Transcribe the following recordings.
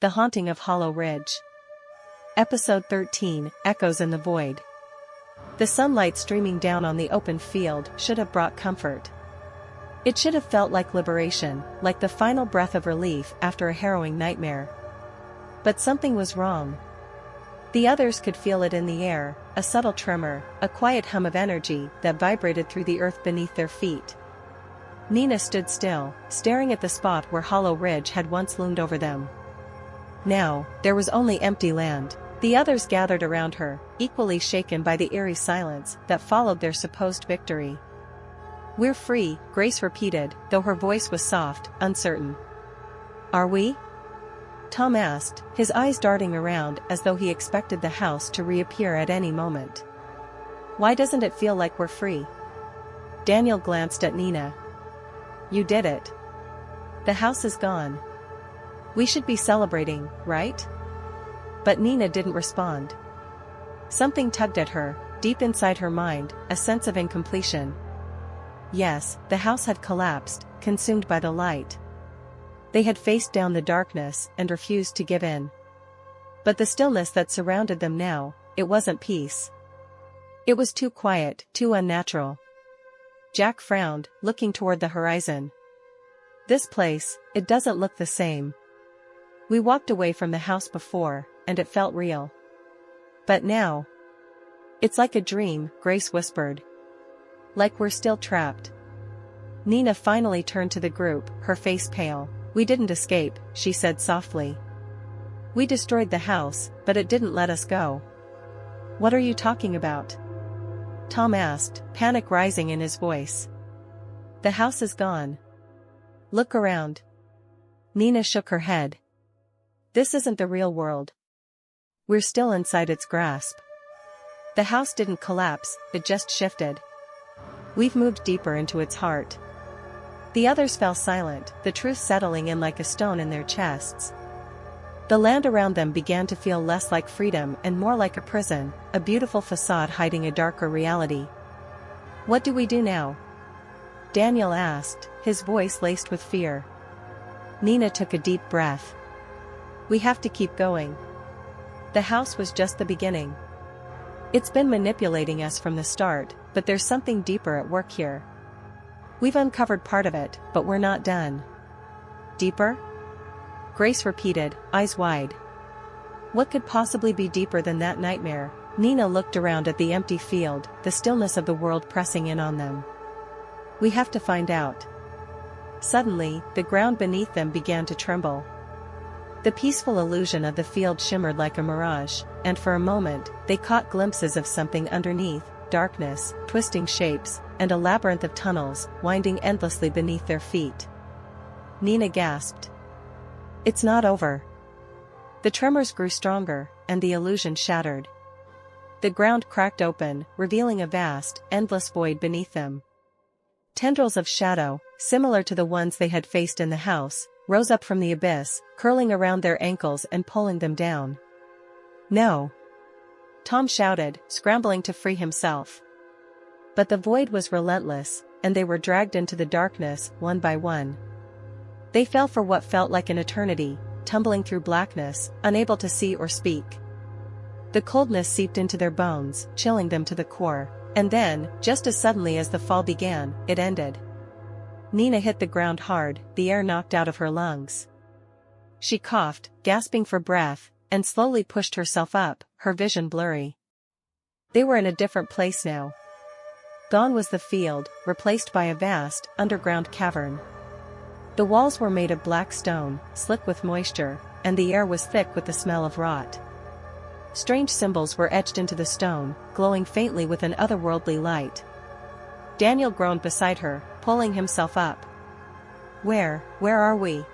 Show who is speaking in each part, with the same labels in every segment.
Speaker 1: The Haunting of Hollow Ridge. Episode 13, Echoes in the Void. The sunlight streaming down on the open field should have brought comfort. It should have felt like liberation, like the final breath of relief after a harrowing nightmare. But something was wrong. The others could feel it in the air, a subtle tremor, a quiet hum of energy that vibrated through the earth beneath their feet. Nina stood still, staring at the spot where Hollow Ridge had once loomed over them. Now, there was only empty land. The others gathered around her, equally shaken by the eerie silence that followed their supposed victory. "We're free," Grace repeated, though her voice was soft, uncertain. "Are we?" Tom asked, his eyes darting around as though he expected the house to reappear at any moment. "Why doesn't it feel like we're free?" Daniel glanced at Nina. "You did it. The house is gone. We should be celebrating, right?" But Nina didn't respond. Something tugged at her, deep inside her mind, a sense of incompletion. Yes, the house had collapsed, consumed by the light. They had faced down the darkness and refused to give in. But the stillness that surrounded them now, it wasn't peace. It was too quiet, too unnatural. Jack frowned, looking toward the horizon. "This place, it doesn't look the same. We walked away from the house before, and it felt real. But now, it's like a dream," Grace whispered. "Like we're still trapped." Nina finally turned to the group, her face pale. "We didn't escape," she said softly. "We destroyed the house, but it didn't let us go." "What are you talking about?" Tom asked, panic rising in his voice. "The house is gone. Look around." Nina shook her head. "This isn't the real world. We're still inside its grasp. The house didn't collapse, it just shifted. We've moved deeper into its heart." The others fell silent, the truth settling in like a stone in their chests. The land around them began to feel less like freedom and more like a prison, a beautiful facade hiding a darker reality. "What do we do now?" Daniel asked, his voice laced with fear. Nina took a deep breath. "We have to keep going. The house was just the beginning. It's been manipulating us from the start, but there's something deeper at work here. We've uncovered part of it, but we're not done." "Deeper?" Grace repeated, eyes wide. What could possibly be deeper than that nightmare? Nina looked around at the empty field, the stillness of the world pressing in on them. "We have to find out." Suddenly, the ground beneath them began to tremble. The peaceful illusion of the field shimmered like a mirage, and for a moment, they caught glimpses of something underneath, darkness, twisting shapes, and a labyrinth of tunnels, winding endlessly beneath their feet. Nina gasped. "It's not over." The tremors grew stronger, and the illusion shattered. The ground cracked open, revealing a vast, endless void beneath them. Tendrils of shadow, similar to the ones they had faced in the house, rose up from the abyss, curling around their ankles and pulling them down. "No!" Tom shouted, scrambling to free himself. But the void was relentless, and they were dragged into the darkness, one by one. They fell for what felt like an eternity, tumbling through blackness, unable to see or speak. The coldness seeped into their bones, chilling them to the core, and then, just as suddenly as the fall began, it ended. Nina hit the ground hard, the air knocked out of her lungs. She coughed, gasping for breath, and slowly pushed herself up, her vision blurry. They were in a different place now. Gone was the field, replaced by a vast, underground cavern. The walls were made of black stone, slick with moisture, and the air was thick with the smell of rot. Strange symbols were etched into the stone, glowing faintly with an otherworldly light. Daniel groaned beside her, pulling himself up. Where are we?"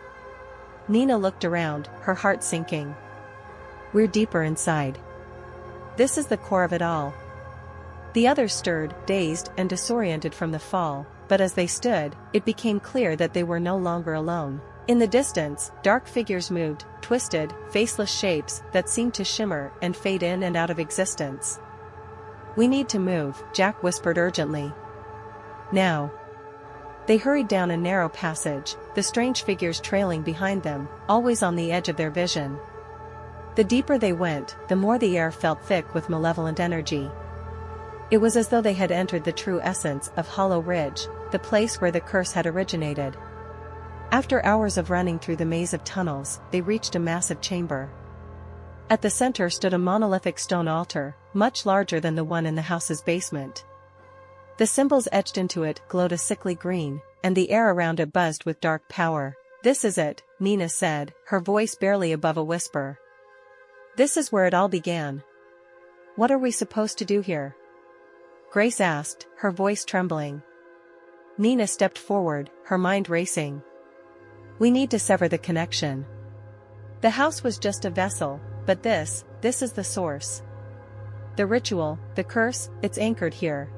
Speaker 1: Nina looked around, her heart sinking. "We're deeper inside. This is the core of it all." The others stirred, dazed and disoriented from the fall, but as they stood, it became clear that they were no longer alone. In the distance, dark figures moved, twisted, faceless shapes that seemed to shimmer and fade in and out of existence. "We need to move," Jack whispered urgently. "Now." They hurried down a narrow passage, the strange figures trailing behind them, always on the edge of their vision. The deeper they went, the more the air felt thick with malevolent energy. It was as though they had entered the true essence of Hollow Ridge, the place where the curse had originated. After hours of running through the maze of tunnels, they reached a massive chamber. At the center stood a monolithic stone altar, much larger than the one in the house's basement. The symbols etched into it glowed a sickly green, and the air around it buzzed with dark power. "This is it," Nina said, her voice barely above a whisper. "This is where it all began." "What are we supposed to do here?" Grace asked, her voice trembling. Nina stepped forward, her mind racing. "We need to sever the connection. The house was just a vessel, but this is the source. The ritual, the curse, it's anchored here."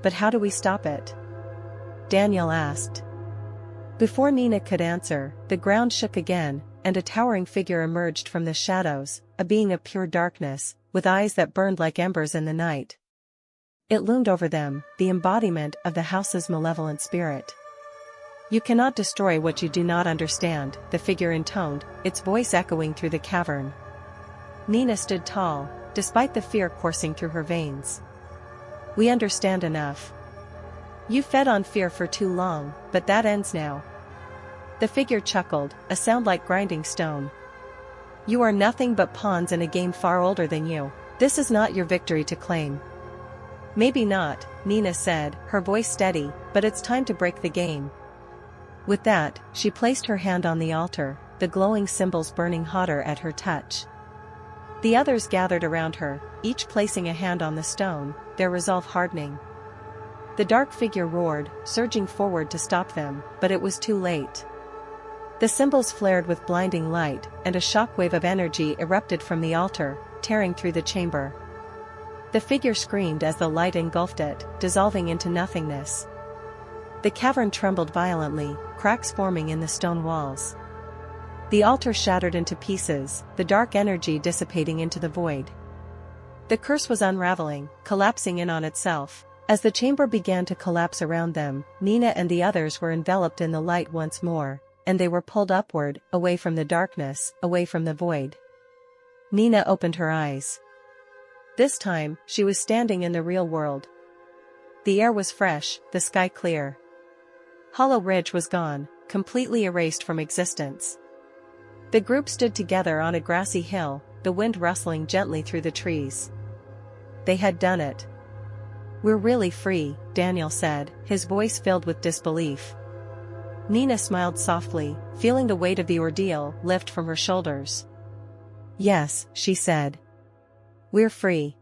Speaker 1: "But how do we stop it?" Daniel asked. Before Nina could answer, the ground shook again, and a towering figure emerged from the shadows, a being of pure darkness, with eyes that burned like embers in the night. It loomed over them, the embodiment of the house's malevolent spirit. "You cannot destroy what you do not understand," the figure intoned, its voice echoing through the cavern. Nina stood tall, despite the fear coursing through her veins. "We understand enough. You fed on fear for too long, but that ends now." The figure chuckled, a sound like grinding stone. "You are nothing but pawns in a game far older than you. This is not your victory to claim." "Maybe not," Nina said, her voice steady, "but it's time to break the game." With that, she placed her hand on the altar, the glowing symbols burning hotter at her touch. The others gathered around her, each placing a hand on the stone, their resolve hardening. The dark figure roared, surging forward to stop them, but it was too late. The symbols flared with blinding light, and a shockwave of energy erupted from the altar, tearing through the chamber. The figure screamed as the light engulfed it, dissolving into nothingness. The cavern trembled violently, cracks forming in the stone walls. The altar shattered into pieces, the dark energy dissipating into the void. The curse was unraveling, collapsing in on itself. As the chamber began to collapse around them, Nina and the others were enveloped in the light once more, and they were pulled upward, away from the darkness, away from the void. Nina opened her eyes. This time, she was standing in the real world. The air was fresh, the sky clear. Hollow Ridge was gone, completely erased from existence. The group stood together on a grassy hill, the wind rustling gently through the trees. They had done it. "We're really free," Daniel said, his voice filled with disbelief. Nina smiled softly, feeling the weight of the ordeal lift from her shoulders. "Yes," she said. "We're free."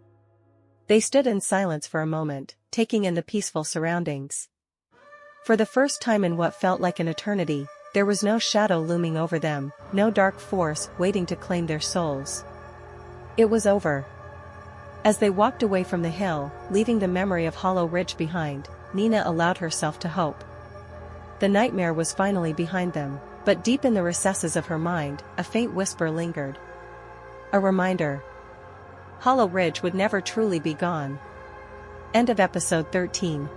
Speaker 1: They stood in silence for a moment, taking in the peaceful surroundings. For the first time in what felt like an eternity, there was no shadow looming over them, no dark force waiting to claim their souls. It was over. As they walked away from the hill, leaving the memory of Hollow Ridge behind, Nina allowed herself to hope. The nightmare was finally behind them, but deep in the recesses of her mind, a faint whisper lingered. A reminder. Hollow Ridge would never truly be gone. End of episode 13.